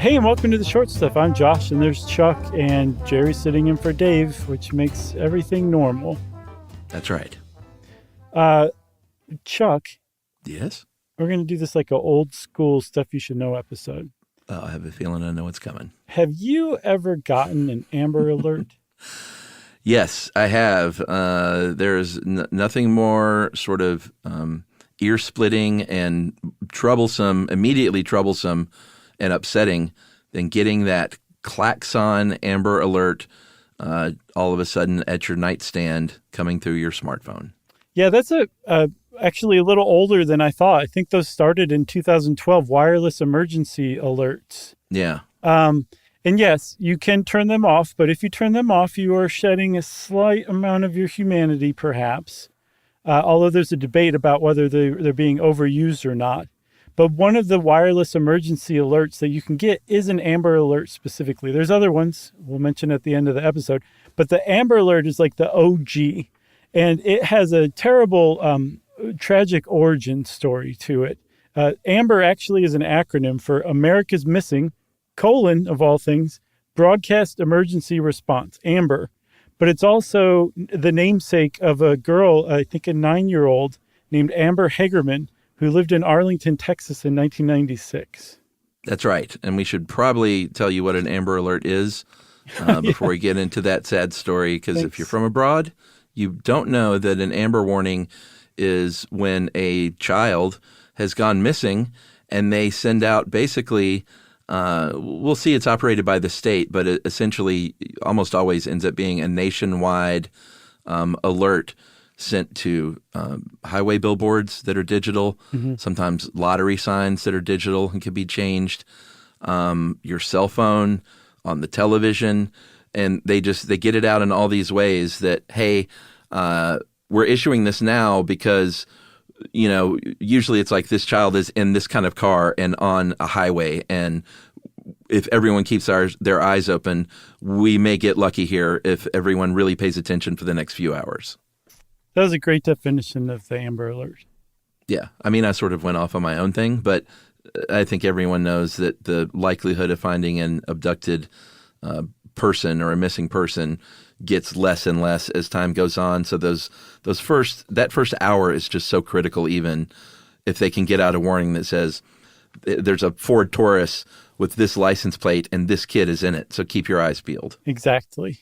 Hey, and welcome to the Short Stuff. I'm Josh, and there's Chuck, and Jerry's sitting in for Dave, which makes everything normal. That's right. Chuck. Yes? We're going to do this like an old school stuff you should know episode. I have a feeling I know what's coming. Have you ever gotten an Amber Alert? Yes, I have. There's nothing more sort of ear-splitting and immediately troublesome and upsetting than getting that klaxon Amber Alert all of a sudden at your nightstand coming through your smartphone. Yeah, that's actually a little older than I thought. I think those started in 2012, wireless emergency alerts. Yeah. And yes, you can turn them off, but if you turn them off, you are shedding a slight amount of your humanity, perhaps. Although there's a debate about whether they're being overused or not. But one of the wireless emergency alerts that you can get is an Amber Alert specifically. There's other ones we'll mention at the end of the episode, but the Amber Alert is like the OG, and it has a terrible, tragic origin story to it. Amber actually is an acronym for America's Missing, of all things, Broadcast Emergency Response, Amber. But it's also the namesake of a girl, I think a 9-year-old, named Amber Hagerman, who lived in Arlington, Texas in 1996. That's right. And we should probably tell you what an Amber Alert is before we get into that sad story, because if you're from abroad, you don't know that an Amber Warning is when a child has gone missing and they send out basically, we'll see it's operated by the state, but it essentially almost always ends up being a nationwide alert sent to highway billboards that are digital, sometimes lottery signs that are digital and can be changed, your cell phone, on the television, and they get it out in all these ways that, hey, we're issuing this now because, you know, usually it's like this child is in this kind of car and on a highway, and if everyone keeps their eyes open, we may get lucky here if everyone really pays attention for the next few hours. That was a great definition of the Amber Alert. Yeah. I mean, I sort of went off on my own thing, but I think everyone knows that the likelihood of finding an abducted person or a missing person gets less and less as time goes on. So that first hour is just so critical, even if they can get out a warning that says there's a Ford Taurus with this license plate and this kid is in it. So keep your eyes peeled. Exactly.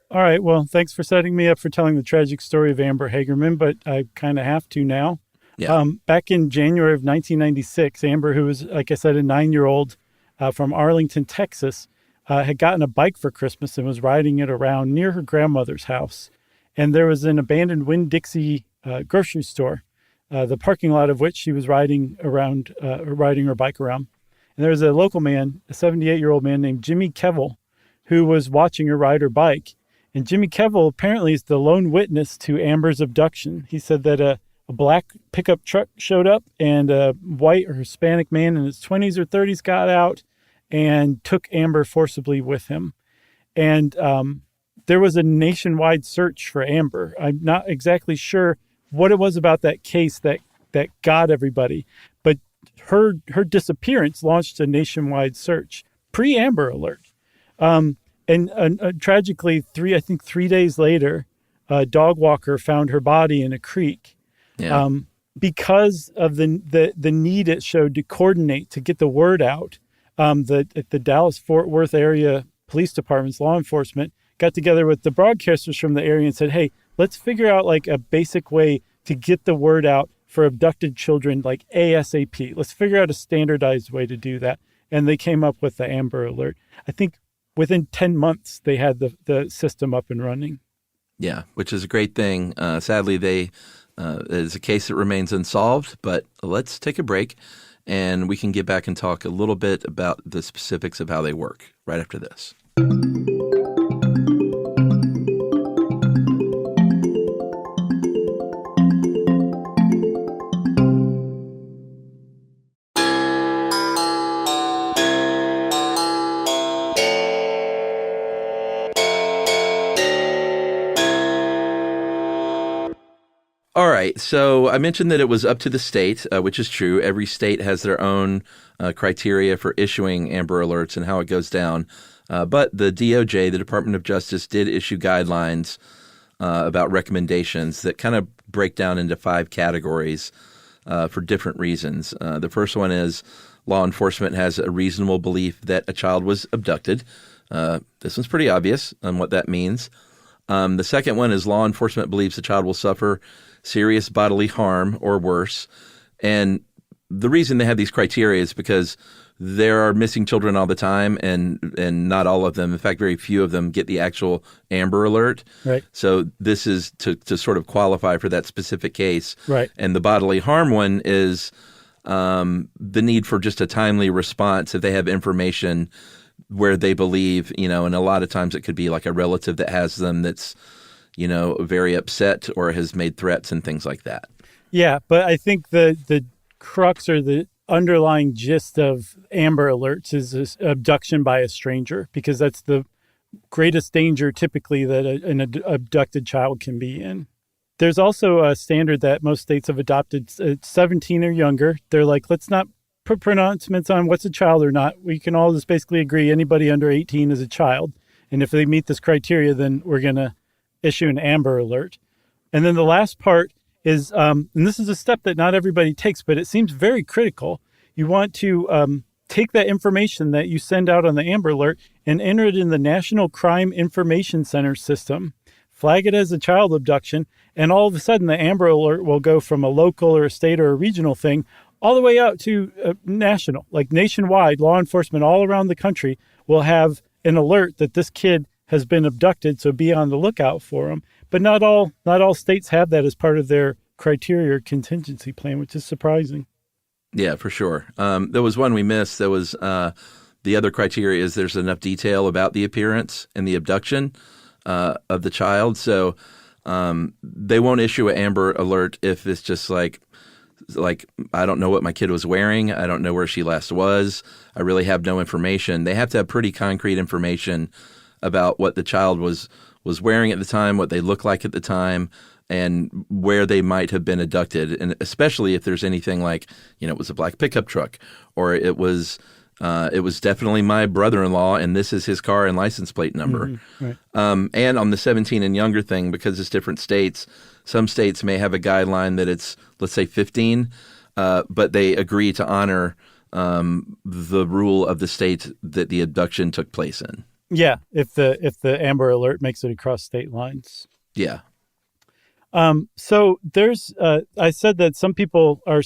All right. Well, thanks for setting me up for telling the tragic story of Amber Hagerman, but I kind of have to now. Yeah. Back in January of 1996, Amber, who was, like I said, a 9-year-old from Arlington, Texas, had gotten a bike for Christmas and was riding it around near her grandmother's house. And there was an abandoned Winn-Dixie grocery store, the parking lot of which she was riding her bike around. And there was a local man, a 78-year-old man named Jimmy Kevill, who was watching her ride her bike. And Jimmy Kevill apparently is the lone witness to Amber's abduction. He said that a black pickup truck showed up and a white or Hispanic man in his 20s or 30s got out and took Amber forcibly with him. And there was a nationwide search for Amber. I'm not exactly sure what it was about that case that got everybody, but her disappearance launched a nationwide search, pre-Amber Alert. And tragically, 3 days later, a dog walker found her body in a creek. Yeah. Because of the need it showed to coordinate, to get the word out, the Dallas-Fort Worth area police department's law enforcement got together with the broadcasters from the area and said, hey, let's figure out like a basic way to get the word out for abducted children, like ASAP. Let's figure out a standardized way to do that. And they came up with the Amber Alert. I think within 10 months, they had the system up and running. Yeah, which is a great thing. Sadly, it is a case that remains unsolved, but let's take a break and we can get back and talk a little bit about the specifics of how they work right after this. All right. So I mentioned that it was up to the state, which is true. Every state has their own criteria for issuing Amber Alerts and how it goes down. But the DOJ, the Department of Justice, did issue guidelines about recommendations that kind of break down into 5 categories for different reasons. The first one is law enforcement has a reasonable belief that a child was abducted. This one's pretty obvious on what that means. The second one is law enforcement believes the child will suffer serious bodily harm or worse. And the reason they have these criteria is because there are missing children all the time, and not all of them. In fact, very few of them get the actual Amber Alert. Right. So this is to sort of qualify for that specific case. Right. And the bodily harm one is the need for just a timely response if they have information where they believe, and a lot of times it could be like a relative that has them that's, very upset or has made threats and things like that. Yeah, but I think the crux or the underlying gist of Amber Alerts is this abduction by a stranger, because that's the greatest danger typically that an abducted child can be in. There's also a standard that most states have adopted. It's 17 or younger. They're like, let's not put pronouncements on what's a child or not. We can all just basically agree anybody under 18 is a child. And if they meet this criteria, then we're going to issue an Amber Alert. And then the last part is, and this is a step that not everybody takes, but it seems very critical. You want to take that information that you send out on the Amber Alert and enter it in the National Crime Information Center system, flag it as a child abduction, and all of a sudden the Amber Alert will go from a local or a state or a regional thing all the way out to national, like nationwide. Law enforcement all around the country will have an alert that this kid has been abducted, so be on the lookout for him. But not all states have that as part of their criteria or contingency plan, which is surprising. Yeah, for sure. There was one we missed. There was the other criteria is there's enough detail about the appearance and the abduction of the child. So they won't issue an Amber Alert if it's just like I don't know what my kid was wearing. I don't know where she last was. I really have no information. They have to have pretty concrete information about what the child was wearing at the time, what they look like at the time, and where they might have been abducted. And especially if there's anything like, it was a black pickup truck, or it was definitely my brother-in-law and this is his car and license plate number. Mm-hmm. Right. And on the 17 and younger thing, because it's different states, some states may have a guideline that it's, let's say 15, but they agree to honor the rule of the state that the abduction took place in. Yeah, if the Amber Alert makes it across state lines. Yeah. So there's, I said that some people are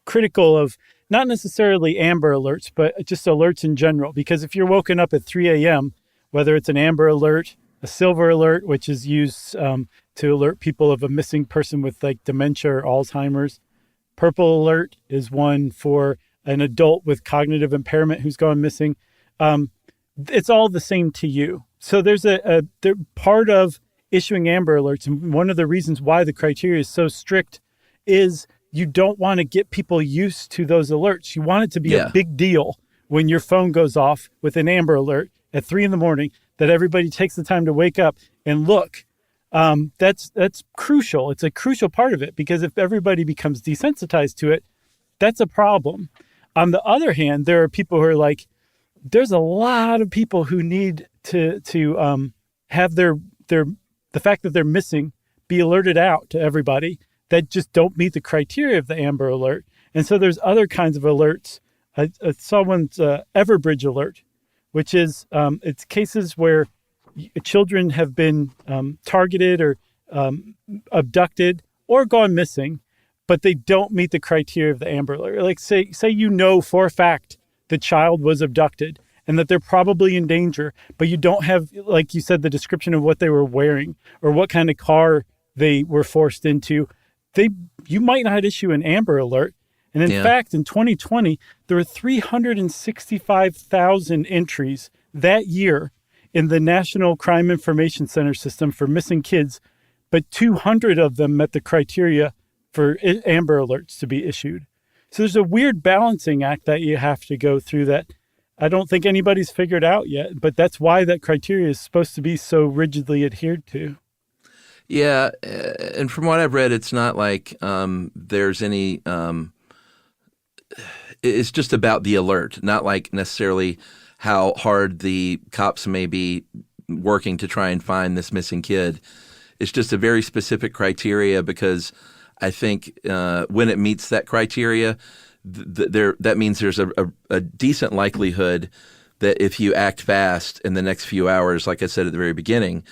critical of not necessarily Amber Alerts, but just alerts in general. Because if you're woken up at 3 a.m., whether it's an Amber Alert, a Silver Alert, which is used to alert people of a missing person with like dementia or Alzheimer's. Purple Alert is one for an adult with cognitive impairment who's gone missing. It's all the same to you. So there's they're part of issuing Amber Alerts, and one of the reasons why the criteria is so strict is you don't want to get people used to those alerts. You want it to be a big deal when your phone goes off with an Amber Alert at 3 a.m, that everybody takes the time to wake up and look. That's crucial. It's a crucial part of it, because if everybody becomes desensitized to it, that's a problem. On the other hand, there are people who are like, there's a lot of people who need to have the fact that they're missing be alerted out to everybody that just don't meet the criteria of the Amber Alert. And so there's other kinds of alerts. I saw one's Everbridge Alert, which is it's cases where children have been targeted or abducted or gone missing, but they don't meet the criteria of the Amber Alert. Like say for a fact the child was abducted and that they're probably in danger, but you don't have, like you said, the description of what they were wearing or what kind of car they were forced into. You might not issue an Amber Alert. And in fact, in 2020, there were 365,000 entries that year in the National Crime Information Center system for missing kids, but 200 of them met the criteria for Amber Alerts to be issued. So there's a weird balancing act that you have to go through that I don't think anybody's figured out yet, but that's why that criteria is supposed to be so rigidly adhered to. Yeah, and from what I've read, it's not like there's any it's just about the alert, not like necessarily how hard the cops may be working to try and find this missing kid. It's just a very specific criteria because I think when it meets that criteria, that means there's a decent likelihood that if you act fast in the next few hours, like I said at the very beginning,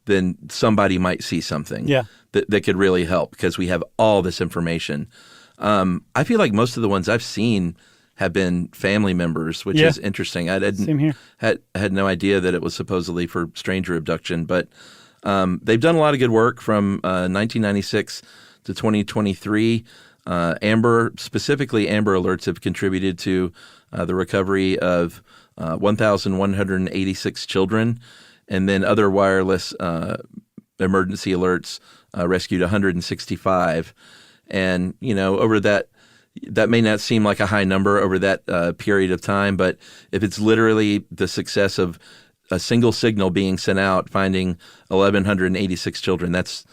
then somebody might see something that could really help because we have all this information. I feel like most of the ones I've seen have been family members, which is interesting. Same here. Had no idea that it was supposedly for stranger abduction, but they've done a lot of good work from 1996 to 2023. Amber Alerts have contributed to the recovery of 1,186 children, and then other wireless emergency alerts rescued 165. And, over that may not seem like a high number over that period of time, but if it's literally the success of a single signal being sent out, finding 1,186 children, that's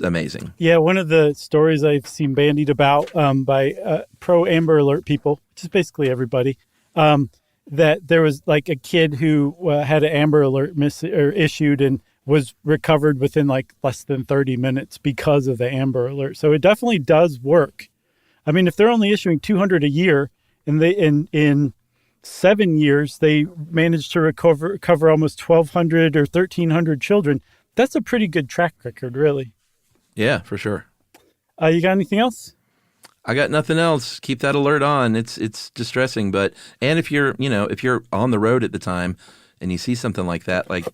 amazing. Yeah, one of the stories I've seen bandied about by pro-Amber Alert people, which is basically everybody, that there was like a kid who had an Amber Alert issued and was recovered within like less than 30 minutes because of the Amber Alert. So it definitely does work. I mean, if they're only issuing 200 a year, and they in 7 years they managed to recover almost 1,200 or 1,300 children, that's a pretty good track record, really. Yeah, for sure. You got anything else? I got nothing else. Keep that alert on. It's distressing, and if you're on the road at the time and you see something like that, like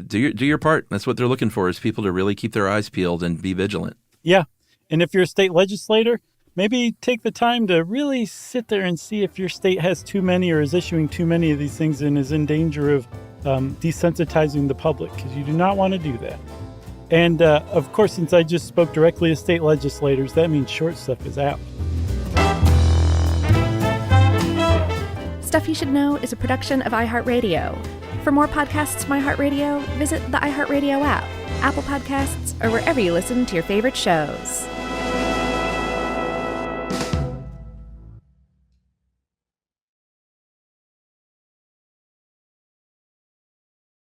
do your part. That's what they're looking for, is people to really keep their eyes peeled and be vigilant. Yeah. And if you're a state legislator, maybe take the time to really sit there and see if your state has too many or is issuing too many of these things and is in danger of desensitizing the public, because you do not want to do that. And, of course, since I just spoke directly to state legislators, that means Short Stuff is out. Stuff You Should Know is a production of iHeartRadio. For more podcasts from iHeartRadio, visit the iHeartRadio app, Apple Podcasts, or wherever you listen to your favorite shows.